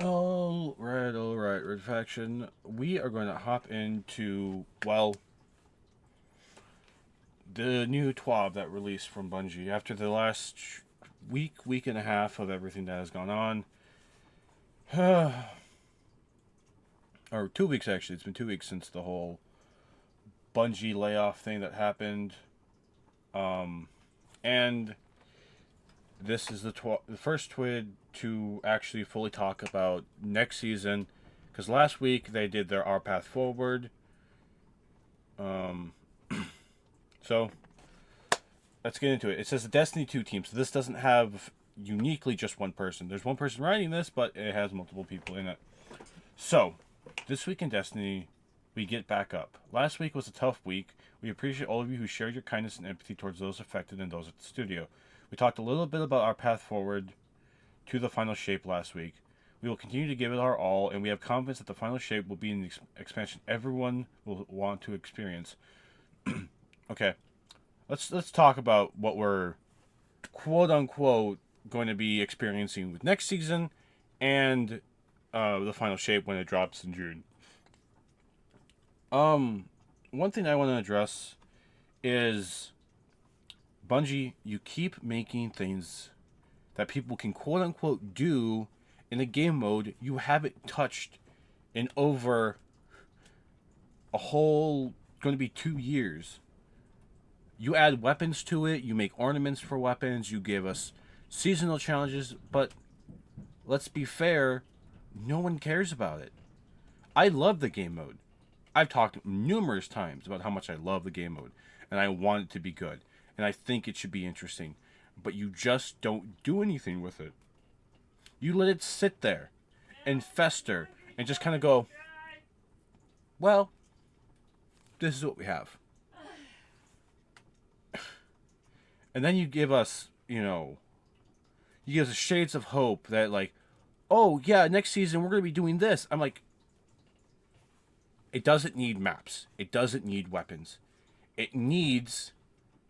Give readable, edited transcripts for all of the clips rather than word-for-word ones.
All right, Red Faction. We are going to hop into, well, the new TWAB that released from Bungie after the last week and a half of everything that has gone on. Or 2 weeks actually. It's been 2 weeks since the whole Bungie layoff thing that happened. And this is the first twid to actually fully talk about next season. Because last week they did their Our Path Forward. Um, so let's get into it. It says the Destiny 2 team. So this doesn't have uniquely just one person. There's one person writing this, but it has multiple people in it. So, this week in Destiny, we get back up. Last week was a tough week. We appreciate all of you who shared your kindness and empathy towards those affected and those at the studio. We talked a little bit about our path forward to the final shape last week. We will continue to give it our all, and we have confidence that the final shape will be an expansion everyone will want to experience. Okay, let's talk about what we're quote unquote going to be experiencing with next season and the final shape when it drops in June. One thing I want to address is Bungie. You keep making things that people can quote unquote do in a game mode you haven't touched in over a whole going to be 2 years. You add weapons to it, you make ornaments for weapons, you give us seasonal challenges, but let's be fair, no one cares about it. I love the game mode. I've talked numerous times about how much I love the game mode and I want it to be good and I think it should be interesting, but you just don't do anything with it. You let it sit there and fester and just kind of go, well, this is what we have. And then you give us, you give us shades of hope that, like, oh, yeah, next season we're going to be doing this. I'm like, it doesn't need maps. It doesn't need weapons. It needs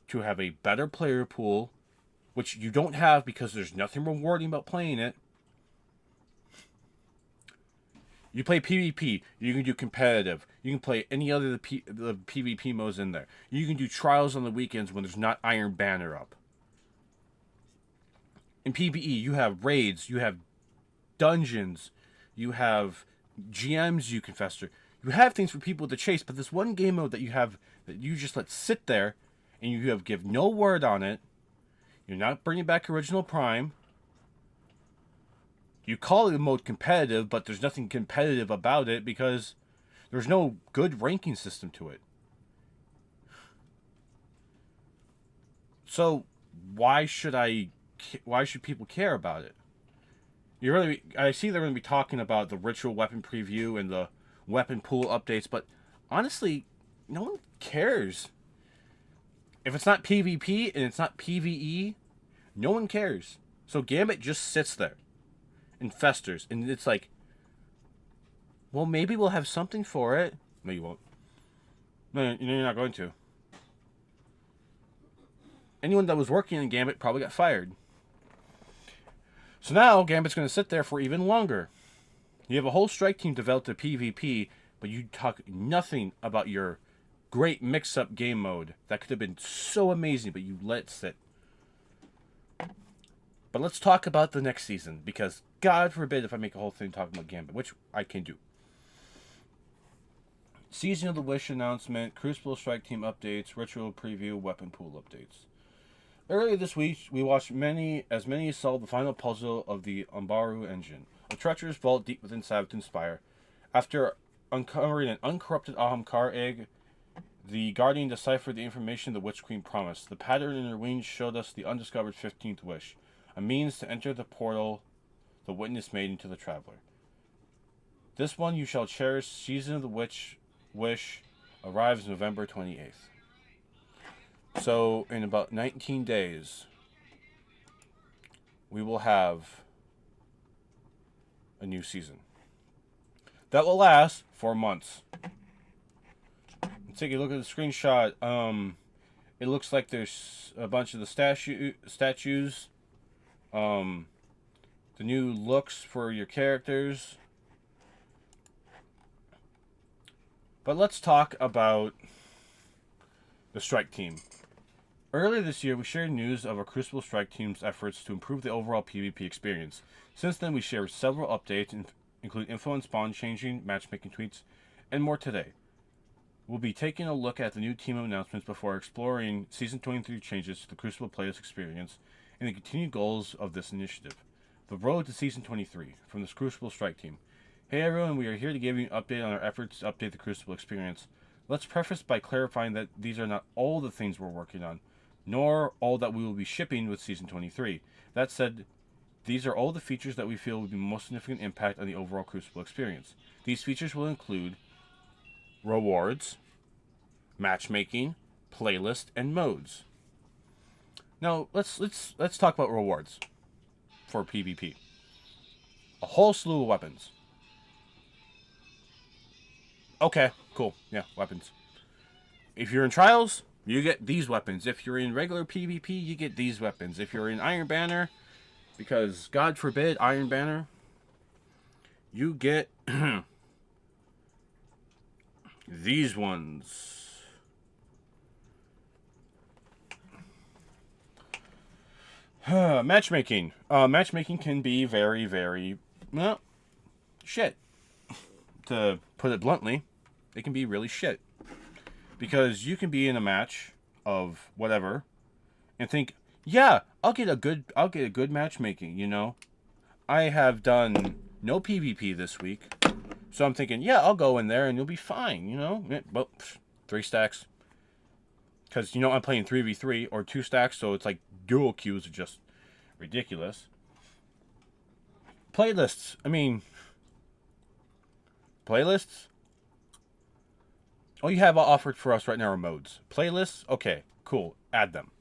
to have a better player pool, which you don't have because there's nothing rewarding about playing it. You play PvP, you can do competitive. You can play any other of the PvP modes in there. You can do trials on the weekends when there's not Iron Banner up. In PvE, you have raids, you have dungeons, you have GMs you can fester. You have things for people to chase, but this one game mode that you have that you just let sit there and you have give no word on it. You're not bringing back original Prime. You call the mode competitive, but there's nothing competitive about it because there's no good ranking system to it. So why should people care about it? I see they're going to be talking about the ritual weapon preview and the weapon pool updates, but honestly, no one cares. If it's not PvP and it's not PvE, no one cares. So Gambit just sits there and festers, and it's like, well, maybe we'll have something for it. No, you won't. No, you're not going to. Anyone that was working in Gambit probably got fired. So now Gambit's going to sit there for even longer. You have a whole strike team developed to PvP, but you talk nothing about your great mix-up game mode that could have been so amazing, but you let it sit. But let's talk about the next season, because God forbid if I make a whole thing talking about Gambit, which I can do. Season of the Wish announcement, Crucible Strike Team updates, Ritual preview, Weapon Pool updates. Earlier this week, we watched many solve the final puzzle of the Umbaru engine, a treacherous vault deep within Savathun Spire. After uncovering an uncorrupted Ahamkar egg, the Guardian deciphered the information the Witch Queen promised. The pattern in her wings showed us the undiscovered 15th wish, a means to enter the portal the witness made into the Traveler. This one you shall cherish. Season of the Wish arrives November 28th. So, in about 19 days, we will have a new season. That will last 4 months. Let's take a look at the screenshot. It looks like there's a bunch of the statues. There's the new looks for your characters. But let's talk about the Strike Team. Earlier this year, we shared news of our Crucible Strike Team's efforts to improve the overall PvP experience. Since then, we shared several updates, including info on spawn changing, matchmaking tweets, and more today. We'll be taking a look at the new team announcements before exploring Season 23 changes to the Crucible players' experience and the continued goals of this initiative. The road to Season 23 from the Crucible Strike Team. Hey everyone, we are here to give you an update on our efforts to update the Crucible experience. Let's preface by clarifying that these are not all the things we're working on, nor all that we will be shipping with Season 23. That said, these are all the features that we feel will be most significant impact on the overall Crucible experience. These features will include rewards, matchmaking, playlist, and modes. Now, let's talk about rewards for PvP. A whole slew of weapons. Okay, cool. Yeah, weapons. If you're in Trials, you get these weapons. If you're in regular PvP, you get these weapons. If you're in Iron Banner, because God forbid Iron Banner, you get these ones. Matchmaking. Matchmaking can be very, very, well, shit. To put it bluntly, it can be really shit. Because you can be in a match of whatever and think, yeah, I'll get a good matchmaking, you know. I have done no PvP this week. So I'm thinking, yeah, I'll go in there and you'll be fine, you know. Well, 3 stacks. Because, you know, I'm playing 3v3 or 2 stacks, so it's like dual queues are just ridiculous. Playlists. I mean, playlists? All you have offered for us right now are modes. Playlists? Okay, cool. Add them.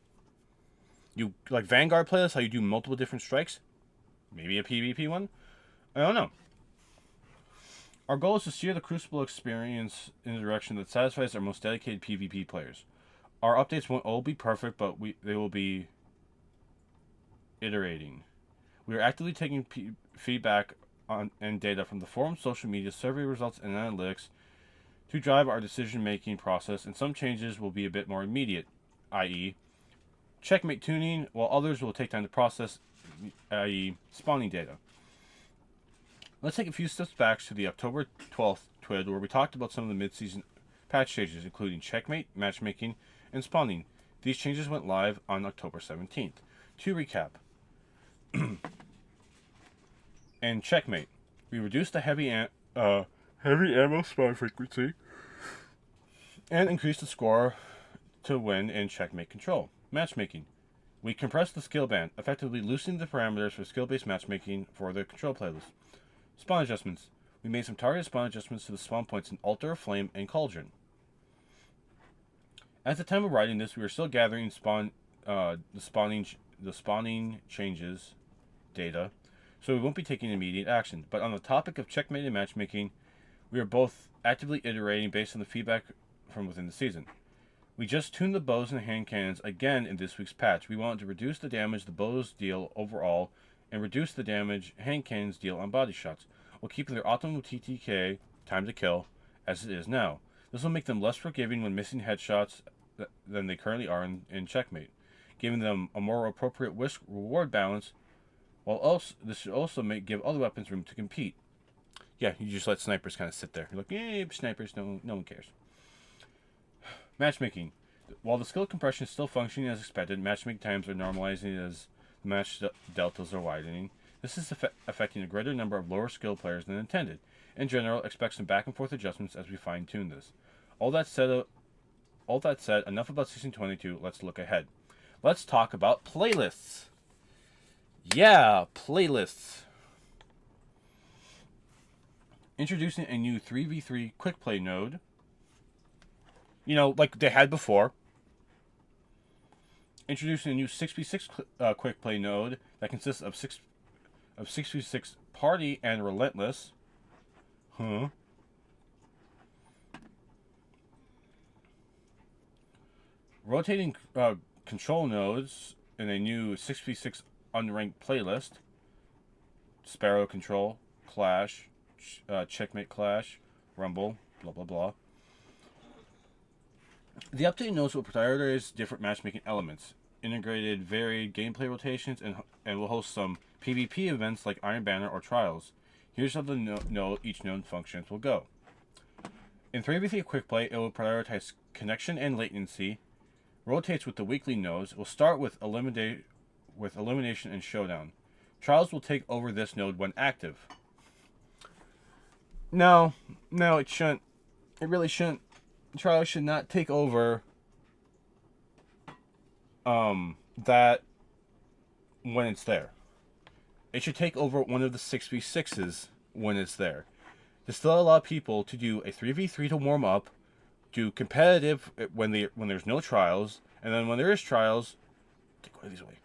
You like Vanguard playlists, how you do multiple different strikes? Maybe a PvP one? I don't know. Our goal is to steer the Crucible experience in a direction that satisfies our most dedicated PvP players. Our updates won't all be perfect, but they will be iterating. We are actively taking feedback and data from the forum, social media, survey results, and analytics to drive our decision-making process, and some changes will be a bit more immediate, i.e. checkmate tuning, while others will take time to process, i.e. spawning data. Let's take a few steps back to the October 12th TWID, where we talked about some of the mid-season patch changes, including checkmate, matchmaking, and spawning. These changes went live on October 17th. To recap, and checkmate, we reduced the heavy ammo spawn frequency and increased the score to win in checkmate control. Matchmaking, we compressed the skill band, effectively loosening the parameters for skill-based matchmaking for the control playlist. Spawn adjustments, we made some targeted spawn adjustments to the spawn points in Altar of Flame and Cauldron. At the time of writing this, we were still gathering the spawning changes data, so we won't be taking immediate action. But on the topic of checkmate and matchmaking, we are both actively iterating based on the feedback from within the season. We just tuned the bows and hand cannons again in this week's patch. We wanted to reduce the damage the bows deal overall and reduce the damage hand cannons deal on body shots, while keeping their optimal TTK, time to kill, as it is now. This will make them less forgiving when missing headshots than they currently are in checkmate, giving them a more appropriate risk-reward balance, while else this should also give other weapons room to compete. Yeah, you just let snipers kind of sit there. You're like, yeah, snipers, no one cares. Matchmaking. While the skill compression is still functioning as expected, matchmaking times are normalizing as the match deltas are widening. This is affecting a greater number of lower skill players than intended. In general, expect some back and forth adjustments as we fine-tune this. All that said, enough about Season 22, let's look ahead. Let's talk about playlists. Yeah, playlists. Introducing a new 3v3 quick play node. You know, like they had before. Introducing a new 6v6 quick play node that consists of 6v6 party and relentless. Rotating control nodes in a new 6v6 unranked playlist. Sparrow Control, Clash, Checkmate Clash, Rumble, blah blah blah. The update notes will prioritize different matchmaking elements, integrated varied gameplay rotations, and will host some PvP events like Iron Banner or Trials. Here's how each node functions will go. In 3v3 Quick Play, it will prioritize connection and latency, rotates with the weekly nodes, will start with elimination and showdown. Trials will take over this node when active. No, it shouldn't. It really shouldn't. Trials should not take over that when it's there. It should take over one of the 6v6s when it's there. To still allow people to do a 3v3 to warm up, do competitive when there's no trials, and then when there is trials, take one of these away.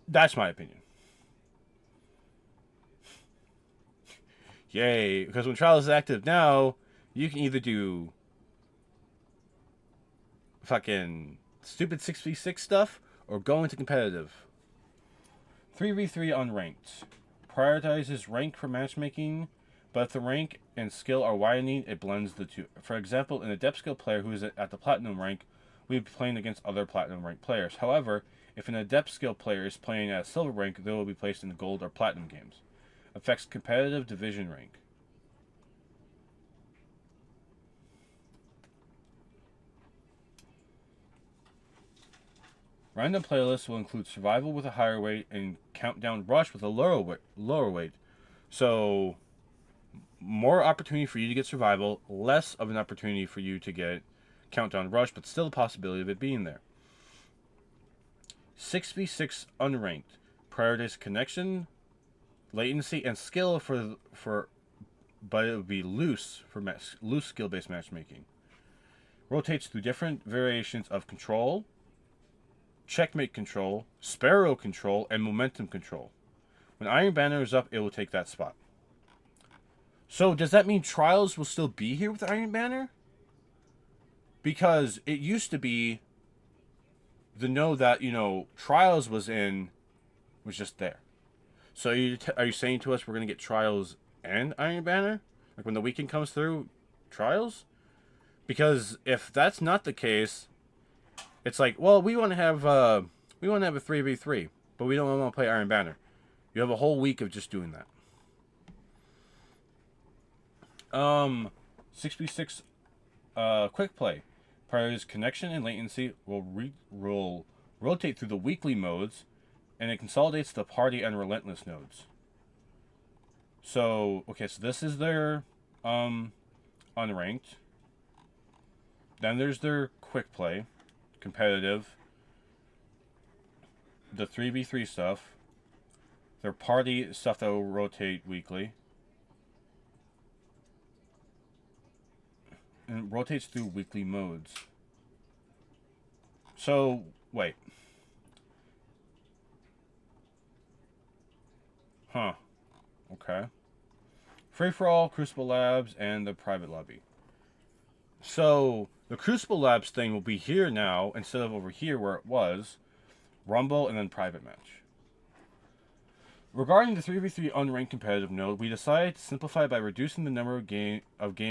That's my opinion. Yay, because when trials is active now, you can either do fucking stupid 6v6 stuff or go into competitive. 3v3 unranked. Prioritizes rank for matchmaking, but if the rank and skill are widening, it blends the two. For example, an adept skill player who is at the platinum rank will be playing against other platinum rank players. However, if an adept skill player is playing at a silver rank, they will be placed in the gold or platinum games. Affects competitive division rank. Random playlists will include survival with a higher weight and countdown rush with a lower weight. So, more opportunity for you to get survival, less of an opportunity for you to get countdown rush, but still a possibility of it being there. 6v6 unranked. Prioritize connection, latency, and skill but it would be loose skill-based matchmaking. Rotates through different variations of control, checkmate control, sparrow control, and momentum control. When Iron Banner is up, it will take that spot. So does that mean Trials will still be here with Iron Banner? Because it used to be the node that, Trials was just there. So are you saying to us we're going to get Trials and Iron Banner? Like when the weekend comes through, Trials? Because if that's not the case, it's like, well, we want to have a 3v3, but we don't want to play Iron Banner. You have a whole week of just doing that. 6v6 quick play. Prioritize connection and latency will rotate through the weekly modes, and it consolidates the party and relentless nodes. So, okay, so this is their unranked. Then there's their quick play, competitive, the 3v3 stuff, their party stuff that will rotate weekly, and it rotates through weekly modes. So, wait. Huh. Okay. Free-for-all, Crucible Labs, and the private lobby. So, the Crucible Labs thing will be here now, instead of over here where it was. Rumble, and then private match. Regarding the 3v3 unranked competitive node, we decided to simplify by reducing the number of game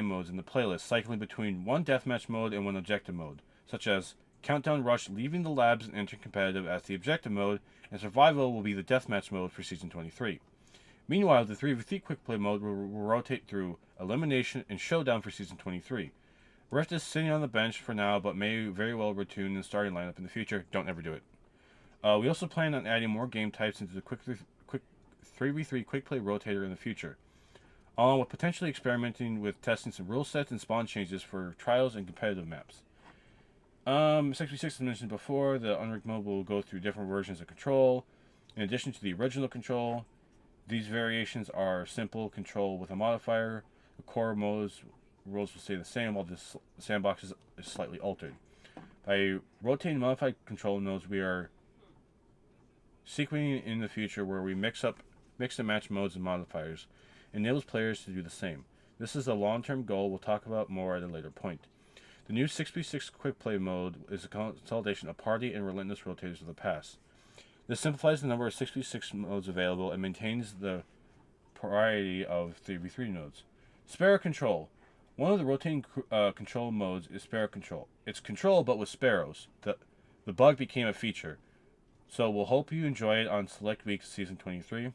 modes in the playlist, cycling between one deathmatch mode and one objective mode, such as Countdown Rush leaving the labs and entering competitive as the objective mode, and Survival will be the deathmatch mode for Season 23. Meanwhile, the 3v3 quick play mode will rotate through Elimination and Showdown for Season 23. Rift is sitting on the bench for now, but may very well return in the starting lineup in the future. Don't ever do it. We also plan on adding more game types into the quick 3v3 quick play rotator in the future, along with potentially experimenting with testing some rule sets and spawn changes for trials and competitive maps. 6v6, as mentioned before, the unranked mode will go through different versions of control. In addition to the original control, these variations are simple control with a modifier. The core rules will stay the same, while the sandbox is slightly altered. By rotating modified control nodes, we are sequencing in the future where we mix and match modes and modifiers, enables players to do the same. This is a long-term goal we'll talk about more at a later point. The new 6v6 quick play mode is a consolidation of party and relentless rotators of the past. This simplifies the number of 6v6 modes available and maintains the variety of 3v3 nodes. Sparrow Control. One of the rotating control modes is Sparrow Control. It's control but with sparrows. The bug became a feature. So we'll hope you enjoy it on select weeks of Season 23.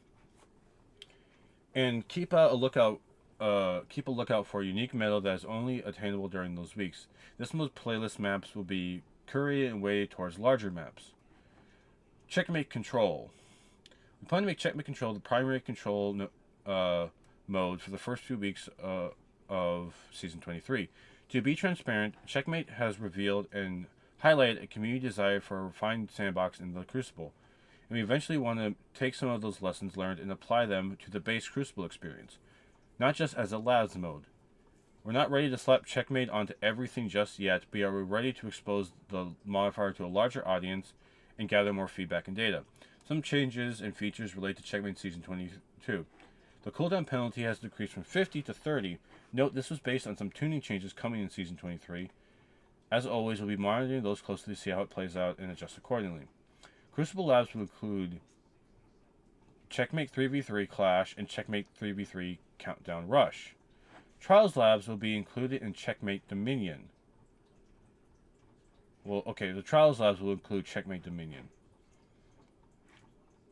And keep a lookout for unique metal that is only attainable during those weeks. This mode's playlist maps will be curated and weighted towards larger maps. Checkmate Control. We plan to make Checkmate Control the primary control mode for the first few weeks of Season 23. To be transparent, Checkmate has revealed and highlighted a community desire for a refined sandbox in the Crucible, and we eventually want to take some of those lessons learned and apply them to the base Crucible experience, not just as a labs mode. We're not ready to slap Checkmate onto everything just yet, but are ready to expose the modifier to a larger audience and gather more feedback and data. Some changes and features relate to Checkmate Season 22. The cooldown penalty has decreased from 50 to 30. Note this was based on some tuning changes coming in Season 23. As always, we'll be monitoring those closely to see how it plays out and adjust accordingly. Crucible Labs will include Checkmate 3v3 Clash and Checkmate 3v3 Countdown Rush. Trials Labs will be included in Checkmate Dominion. The Trials Labs will include Checkmate Dominion.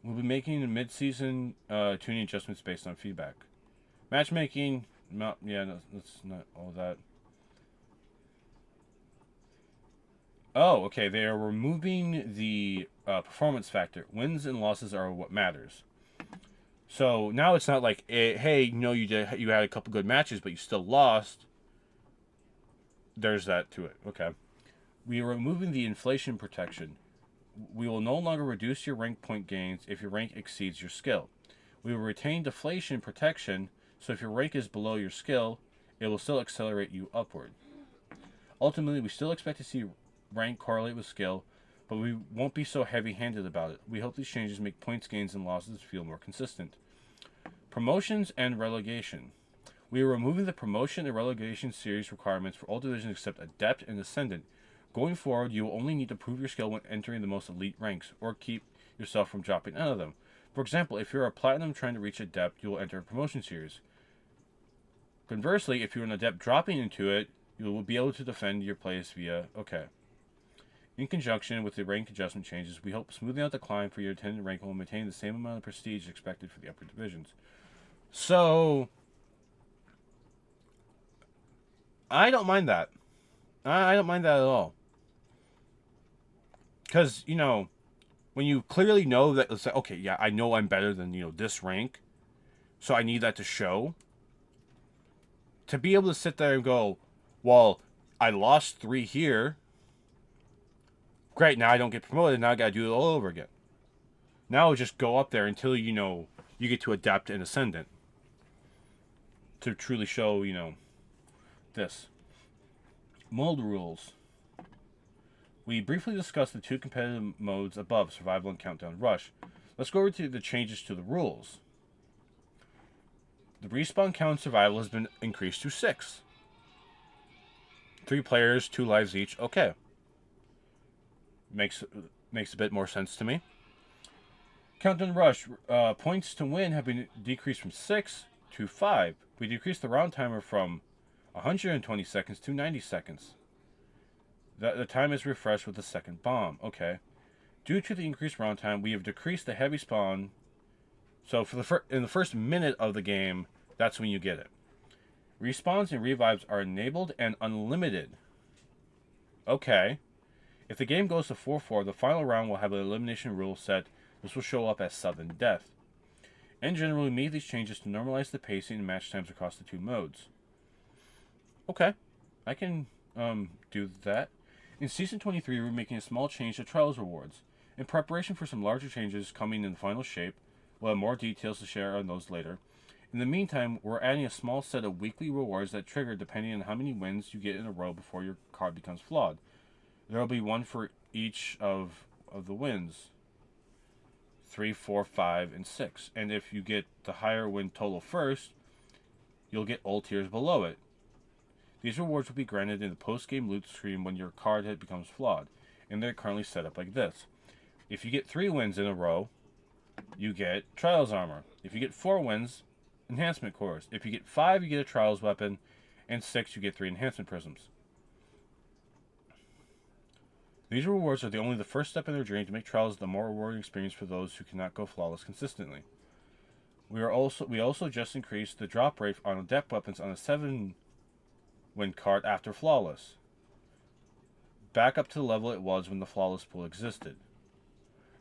We'll be making mid-season tuning adjustments based on feedback. Matchmaking, that's not all that. Oh, okay, they are removing the performance factor. Wins and losses are what matters. So now it's not like, hey, you had a couple good matches, but you still lost. There's that to it. Okay. We are removing the inflation protection. We will no longer reduce your rank point gains if your rank exceeds your skill. We will retain deflation protection, so if your rank is below your skill, it will still accelerate you upward. Ultimately, we still expect to see rank correlate with skill, but we won't be so heavy-handed about it. We hope these changes make points gains and losses feel more consistent. Promotions and relegation. We are removing the promotion and relegation series requirements for all divisions except Adept and Ascendant. Going forward, you will only need to prove your skill when entering the most elite ranks, or keep yourself from dropping out of them. For example, if you're a Platinum trying to reach Adept, you will enter a promotion series. Conversely, if you're an Adept dropping into it, you will be able to defend your place via OK. In conjunction with the rank adjustment changes, we hope smoothing out the climb for your attendant rank will maintain the same amount of prestige expected for the upper divisions. So, I don't mind that. I don't mind that at all. Because, when you clearly know that, it's like, okay, yeah, I know I'm better than, this rank, so I need that to show. To be able to sit there and go, well, I lost 3 here. Great, now I don't get promoted, now I gotta do it all over again. Now just go up there until, you get to Adept and Ascendant. To truly show, this. Mold rules. We briefly discussed the 2 competitive modes above, Survival and Countdown Rush. Let's go over to the changes to the rules. The respawn count in Survival has been increased to 6. 3 players, 2 lives each. Okay. Makes a bit more sense to me. Countdown Rush. Points to win have been decreased from 6 to 5. We decreased the round timer from 120 seconds to 90 seconds. The time is refreshed with the second bomb. Okay. Due to the increased round time, we have decreased the heavy spawn. So in the first minute of the game, that's when you get it. Respawns and revives are enabled and unlimited. Okay. If the game goes to 4-4, the final round will have an elimination rule set. This will show up as sudden death. In general, we made these changes to normalize the pacing and match times across the 2 modes. Okay, I can do that. In Season 23, we're making a small change to Trials rewards. In preparation for some larger changes coming in the final shape, we'll have more details to share on those later. In the meantime, we're adding a small set of weekly rewards that trigger depending on how many wins you get in a row before your card becomes flawed. There will be one for each of the wins. 3, 4, 5, and 6. And if you get the higher win total first, you'll get all tiers below it. These rewards will be granted in the post-game loot screen when your card becomes flawed, and they're currently set up like this. If you get 3 wins in a row, you get Trials Armor. If you get 4 wins, Enhancement Cores. If you get 5, you get a Trials Weapon, and 6, you get 3 Enhancement Prisms. These rewards are only the first step in their journey to make Trials the more rewarding experience for those who cannot go flawless consistently. We also just increased the drop rate on Adept Weapons on a 7-win card after Flawless, back up to the level it was when the Flawless pool existed.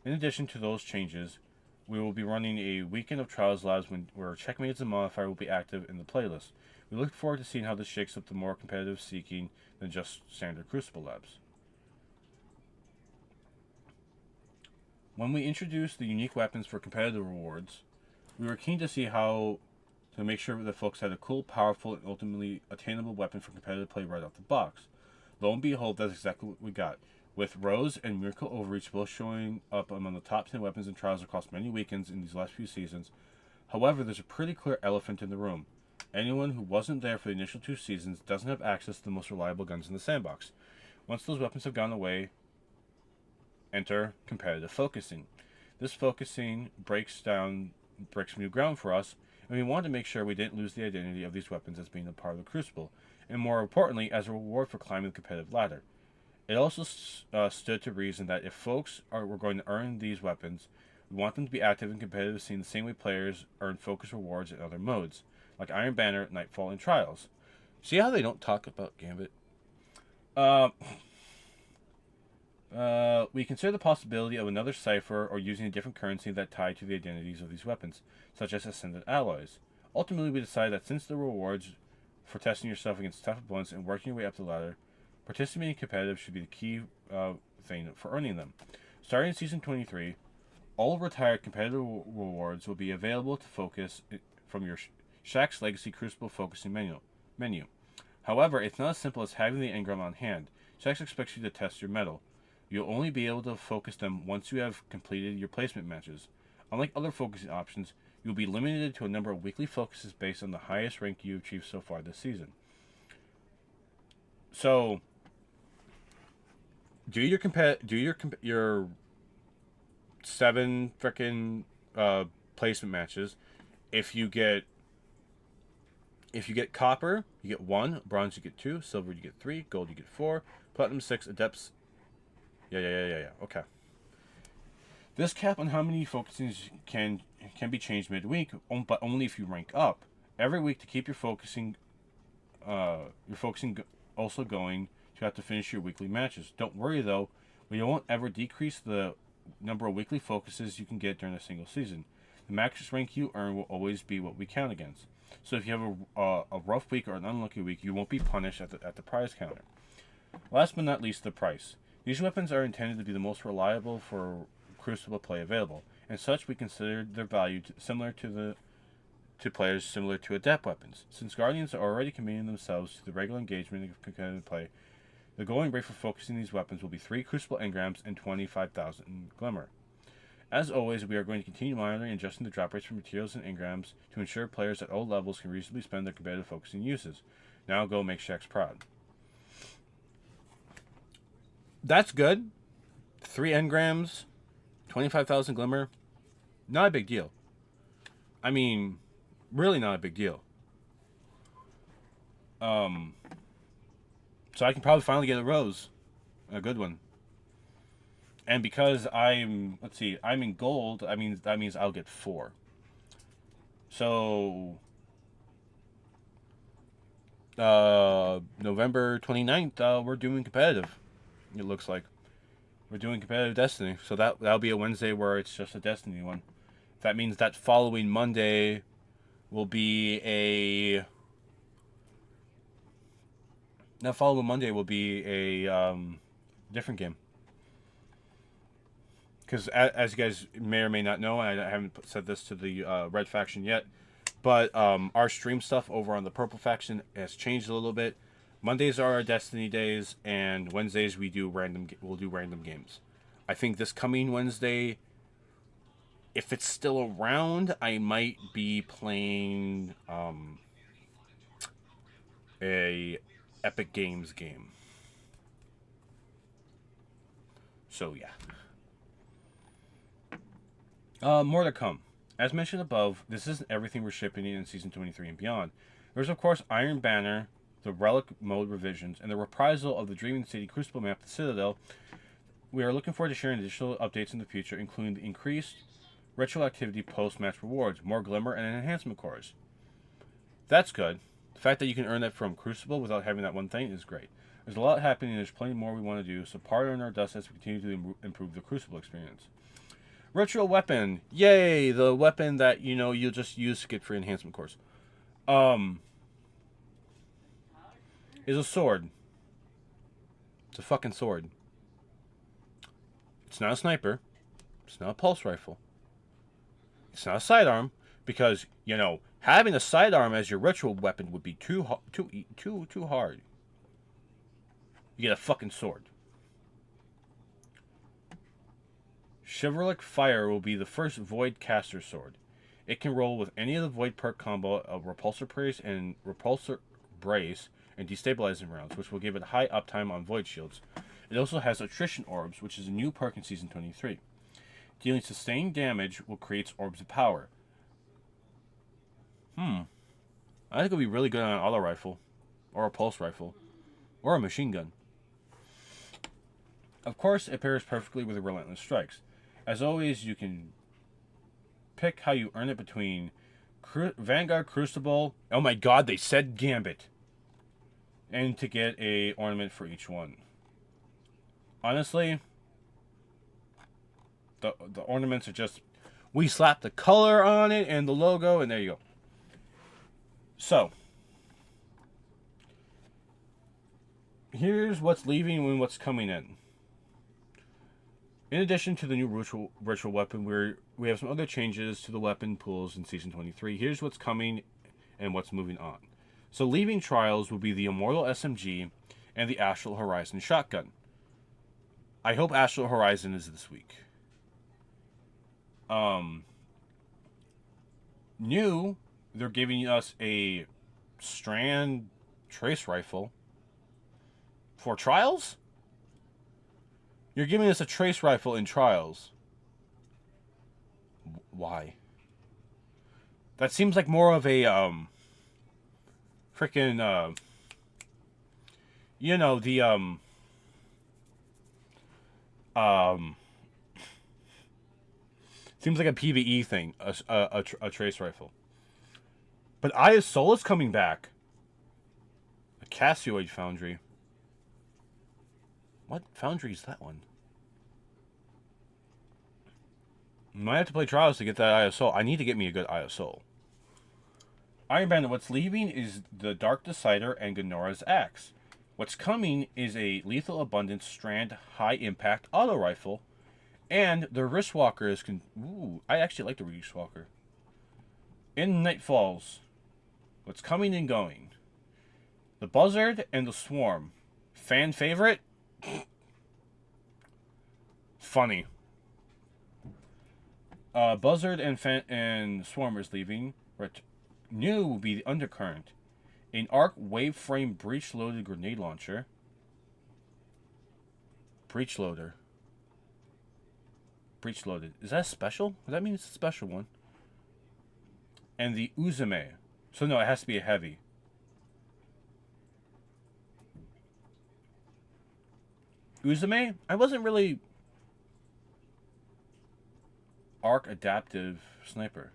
In addition to those changes, we will be running a weekend of Trials Labs where Checkmates and Modifier will be active in the playlist. We look forward to seeing how this shakes up the more competitive seeking than just standard Crucible Labs. When we introduced the unique weapons for competitive rewards, we were keen to see how to make sure that folks had a cool, powerful, and ultimately attainable weapon for competitive play right off the box. Lo and behold, that's exactly what we got, with Rose and Miracle Overreach both showing up among the top 10 weapons in Trials across many weekends in these last few seasons. However, there's a pretty clear elephant in the room. Anyone who wasn't there for the initial 2 seasons doesn't have access to the most reliable guns in the sandbox. Once those weapons have gone away, enter competitive focusing. This focusing breaks new ground for us, and we wanted to make sure we didn't lose the identity of these weapons as being a part of the Crucible, and more importantly, as a reward for climbing the competitive ladder. It also stood to reason that if folks were going to earn these weapons, we want them to be active in competitive scene the same way players earn focus rewards in other modes, like Iron Banner, Nightfall, and Trials. See how they don't talk about Gambit? We consider the possibility of another cipher or using a different currency that tied to the identities of these weapons, such as Ascendant Alloys. Ultimately, we decided that since the rewards for testing yourself against tough opponents and working your way up the ladder, participating competitive should be the key thing for earning them. Starting in Season 23, all retired competitive rewards will be available to focus from your Shaxx Legacy Crucible focusing menu. However, it's not as simple as having the engram on hand. Shaxx expects you to test your mettle. You'll only be able to focus them once you have completed your placement matches. Unlike other focusing options, you'll be limited to a number of weekly focuses based on the highest rank you've achieved so far this season. So, do your 7 frickin' placement matches. If you get copper, you get 1, bronze you get 2, silver you get 3, gold you get 4, platinum 6, adepts. Yeah. Okay. This cap on how many focusings can be changed midweek, but only if you rank up. Every week to keep your focusing also going, you have to finish your weekly matches. Don't worry though, we won't ever decrease the number of weekly focuses you can get during a single season. The max rank you earn will always be what we count against. So if you have a rough week or an unlucky week, you won't be punished at the prize counter. Last but not least, the price. These weapons are intended to be the most reliable for Crucible play available, and such we considered their value similar to players similar to Adept weapons. Since Guardians are already committing themselves to the regular engagement of competitive play, the going rate for focusing these weapons will be 3 Crucible engrams and 25,000 Glimmer. As always, we are going to continue monitoring and adjusting the drop rates for materials and engrams to ensure players at all levels can reasonably spend their competitive focusing uses. Now go make Shaxx proud. That's good. 3 engrams, 25,000 Glimmer. Not a big deal. I mean, really not a big deal. So I can probably finally get a Rose. A good one. And because I'm in gold, that means I'll get 4. So November 29th, we're doing competitive. It looks like we're doing competitive Destiny. So that'll be a Wednesday where it's just a Destiny one. That means that following Monday will be a different game. Because as you guys may or may not know, I haven't said this to the Red Faction yet, but our stream stuff over on the Purple Faction has changed a little bit. Mondays are our Destiny days, and Wednesdays we'll do random games. I think this coming Wednesday, if it's still around, I might be playing a Epic Games game. So yeah. More to come. As mentioned above, this isn't everything we're shipping in Season 23 and beyond. There's, of course, Iron Banner, the Relic mode revisions, and the reprisal of the Dreaming City Crucible map, the Citadel. We are looking forward to sharing additional updates in the future, including the increased retroactivity post-match rewards, more Glimmer, and enhancement cores. That's good. The fact that you can earn that from Crucible without having that one thing is great. There's a lot happening, and there's plenty more we want to do, so pardon our dust as we continue to improve the Crucible experience. Ritual weapon. Yay! The weapon that, you'll just use to get free enhancement cores. Is a sword. It's a fucking sword. It's not a sniper. It's not a pulse rifle. It's not a sidearm, because, having a sidearm as your ritual weapon would be too hard. You get a fucking sword. Chivalric Fire will be the first Void Caster Sword. It can roll with any of the Void perk combo of Repulsor Brace and Destabilizing Rounds, which will give it high uptime on Void Shields. It also has Attrition Orbs, which is a new perk in Season 23. Dealing sustained damage will create Orbs of Power. I think it'll be really good on an auto rifle, or a pulse rifle, or a machine gun. Of course, it pairs perfectly with Relentless Strikes. As always, you can pick how you earn it between Vanguard, Crucible. Oh my god, they said Gambit. And to get a ornament for each one. Honestly, the ornaments are just... We slap the color on it and the logo, and there you go. So, here's what's leaving and what's coming in. In addition to the new ritual weapon, we have some other changes to the weapon pools in Season 23. Here's what's coming and what's moving on. So leaving Trials will be the Immortal SMG and the Astral Horizon shotgun. I hope Astral Horizon is this week. New, they're giving us a Strand Trace Rifle for Trials? You're giving us a trace rifle in Trials. Why? That seems like more of a, freaking, seems like a PvE thing, a trace rifle. But Eye of Soul is coming back. A Cassioid Foundry. What Foundry is that one? I might have to play Trials to get that Eye of Soul. I need to get me a good Eye of Soul. Iron Bandit, what's leaving is the Dark Decider and Ganora's Axe. What's coming is a Lethal Abundance Strand High Impact Auto Rifle. And the Wristwalker is... Ooh, I actually like the Wristwalker. In Nightfalls, what's coming and going? The Buzzard and the Swarm. Fan favorite? Funny. Buzzard and Swarm is leaving. New will be the Undercurrent. An Arc Waveframe Breech-Loaded Grenade Launcher. Breech-Loader. Breech-Loaded. Is that a special? Does that mean it's a special one? And the Uzume. So no, it has to be a heavy. Uzume? I wasn't really... Arc Adaptive Sniper.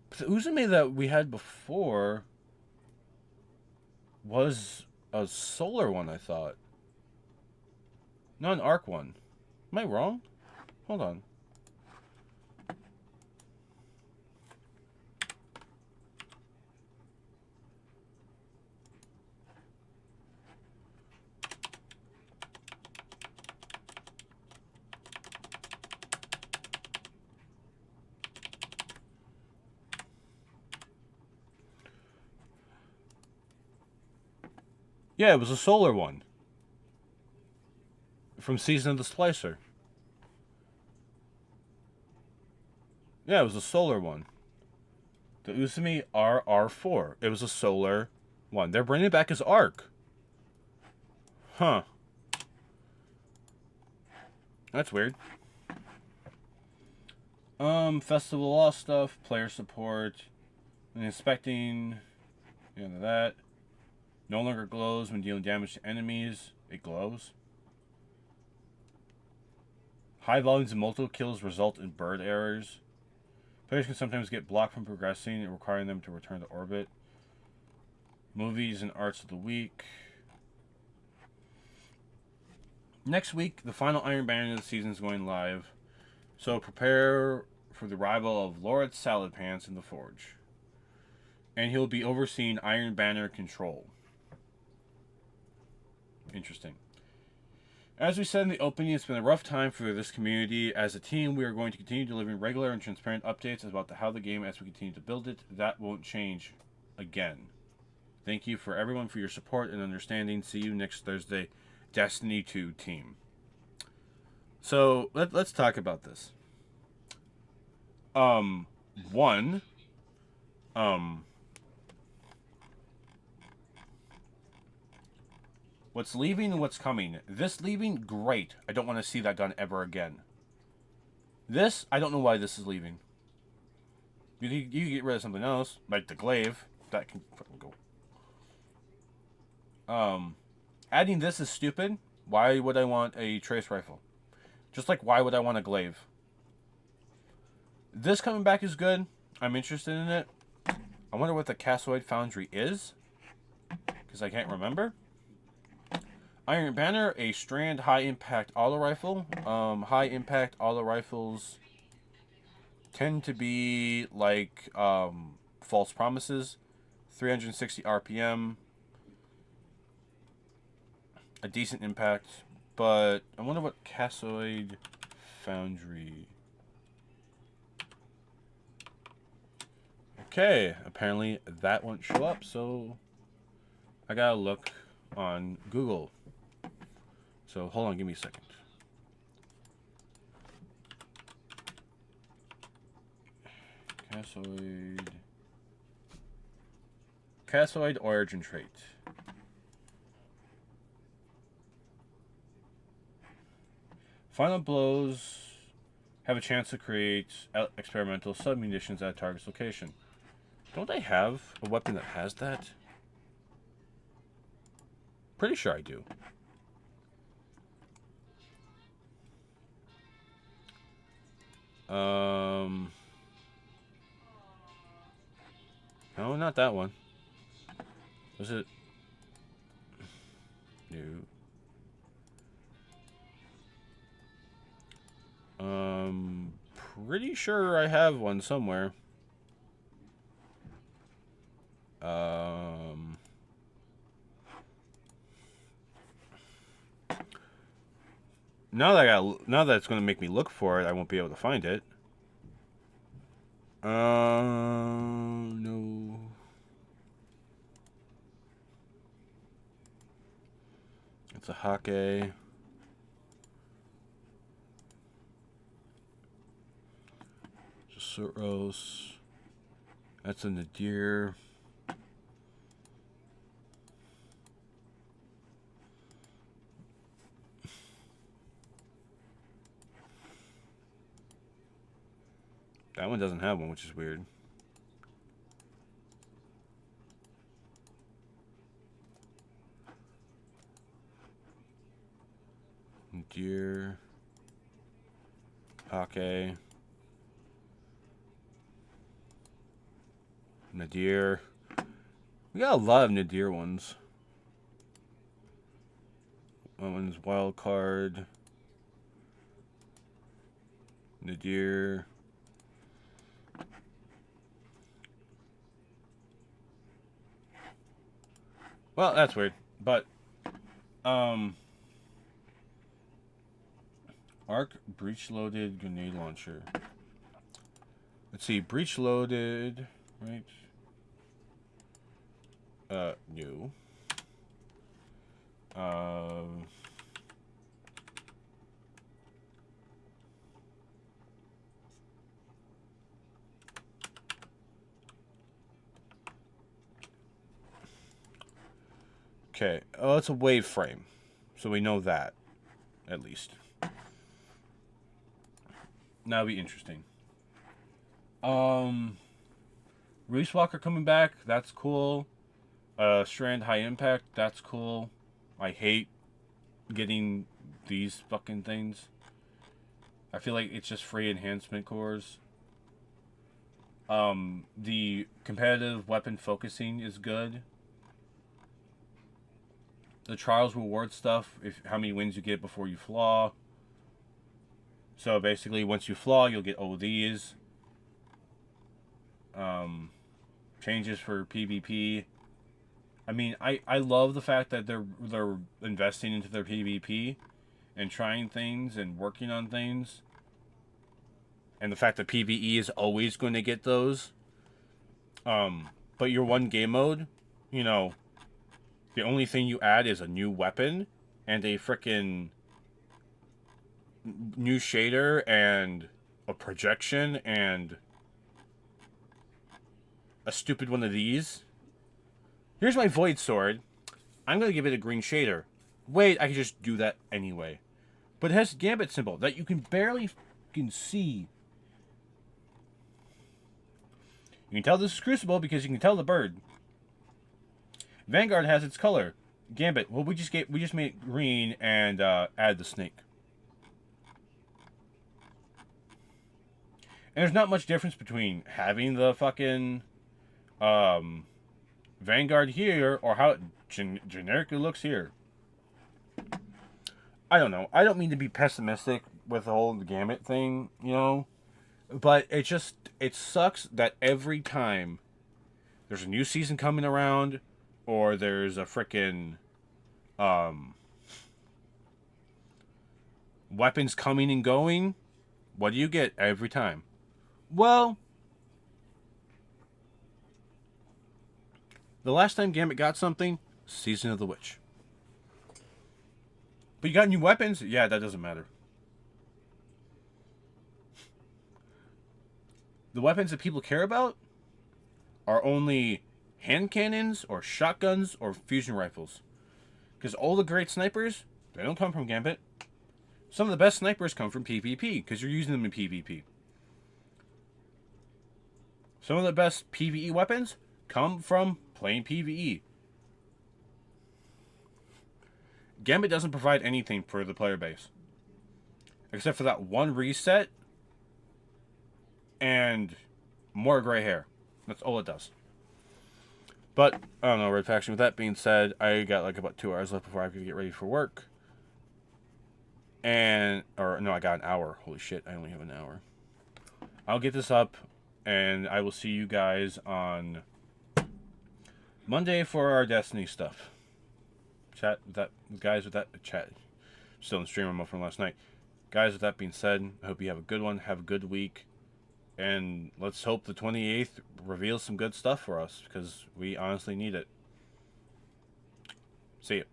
But the Uzume that we had before was a solar one, I thought. Not an arc one. Am I wrong? Hold on. Yeah, it was a solar one. From Season of the Splicer. Yeah, it was a solar one. The Uzume RR4. It was a solar one. They're bringing back his arc. Huh. That's weird. Festival Lost stuff, player support, and inspecting, that. No longer glows when dealing damage to enemies. It glows. High volumes of multiple kills result in bird errors. Players can sometimes get blocked from progressing, requiring them to return to orbit. Movies and arts of the week. Next week, the final Iron Banner of the season is going live. So prepare for the arrival of Lord Salad Pants in the Forge. And he'll be overseeing Iron Banner control. Interesting. As we said in the opening, it's been a rough time for this community. As a team, we are going to continue delivering regular and transparent updates about how the game as we continue to build it. That won't change again. Thank you for everyone for your support and understanding. See you next Thursday, Destiny 2 team. So let's talk about this. What's leaving and what's coming. This leaving, great. I don't want to see that gun ever again. This, I don't know why this is leaving. You get rid of something else, like the glaive. That can fucking go. Adding this is stupid. Why would I want a trace rifle? Just like why would I want a glaive? This coming back is good. I'm interested in it. I wonder what the Cassoid Foundry is. Because I can't remember. Iron Banner, a strand high-impact auto rifle. High-impact auto rifles tend to be like false promises. 360 RPM. A decent impact. But I wonder what Cassoid Foundry... Okay, apparently that won't show up, so I gotta look on Google. So hold on, give me a second. Cassoid origin trait. Final blows have a chance to create experimental submunitions at a target's location. Don't I have a weapon that has that? Pretty sure I do. No, not that one. Was it? No. Pretty sure I have one somewhere. Now that it's going to make me look for it, I won't be able to find it. No. It's a Hake. Suros. That's a Nadir. That one doesn't have one, which is weird. Nadir. Hake. Nadir. We got a lot of Nadir ones. That one's wild card. Nadir. Well, that's weird. But Arc breech loaded grenade launcher. Let's see, breech loaded, right? New. Okay. Oh, it's a wave frame. So we know that. At least. That'll be interesting. Reese Walker coming back. That's cool. Strand High Impact. That's cool. I hate getting these fucking things. I feel like it's just free enhancement cores. The competitive weapon focusing is good. The trials reward stuff, if how many wins you get before you flaw. So basically, once you flaw, you'll get ODs. Changes for PvP. I mean, I love the fact that they're investing into their PvP and trying things and working on things. And the fact that PvE is always going to get those. But your one game mode, you know, the only thing you add is a new weapon and a frickin' new shader and a projection and a stupid one of these. Here's my Void Sword. I'm going to give it a green shader. Wait, I can just do that anyway. But it has a Gambit symbol that you can barely fucking see. You can tell this is Crucible because you can tell the bird. Vanguard has its color. Gambit. Well, we just made it green and add the snake. And there's not much difference between having the fucking Vanguard here or how it generically looks here. I don't know. I don't mean to be pessimistic with the whole Gambit thing, you know, but it sucks that every time there's a new season coming around or there's a frickin' weapons coming and going, what do you get every time? Well, the last time Gambit got something, Season of the Witch. But you got new weapons? Yeah, that doesn't matter. The weapons that people care about are only hand cannons or shotguns or fusion rifles. Because all the great snipers, they don't come from Gambit. Some of the best snipers come from PvP because you're using them in PvP. Some of the best PvE weapons come from playing PvE. Gambit doesn't provide anything for the player base. Except for that one reset and more gray hair. That's all it does. But, I don't know, Red Faction, with that being said, I got like about 2 hours left before I could get ready for work. I got an hour. Holy shit, I only have an hour. I'll get this up, and I will see you guys on Monday for our Destiny stuff. Chat with that, guys. With that chat, still in stream remote from last night. Guys, with that being said, I hope you have a good one. Have a good week, and let's hope the 28th reveals some good stuff for us because we honestly need it. See ya.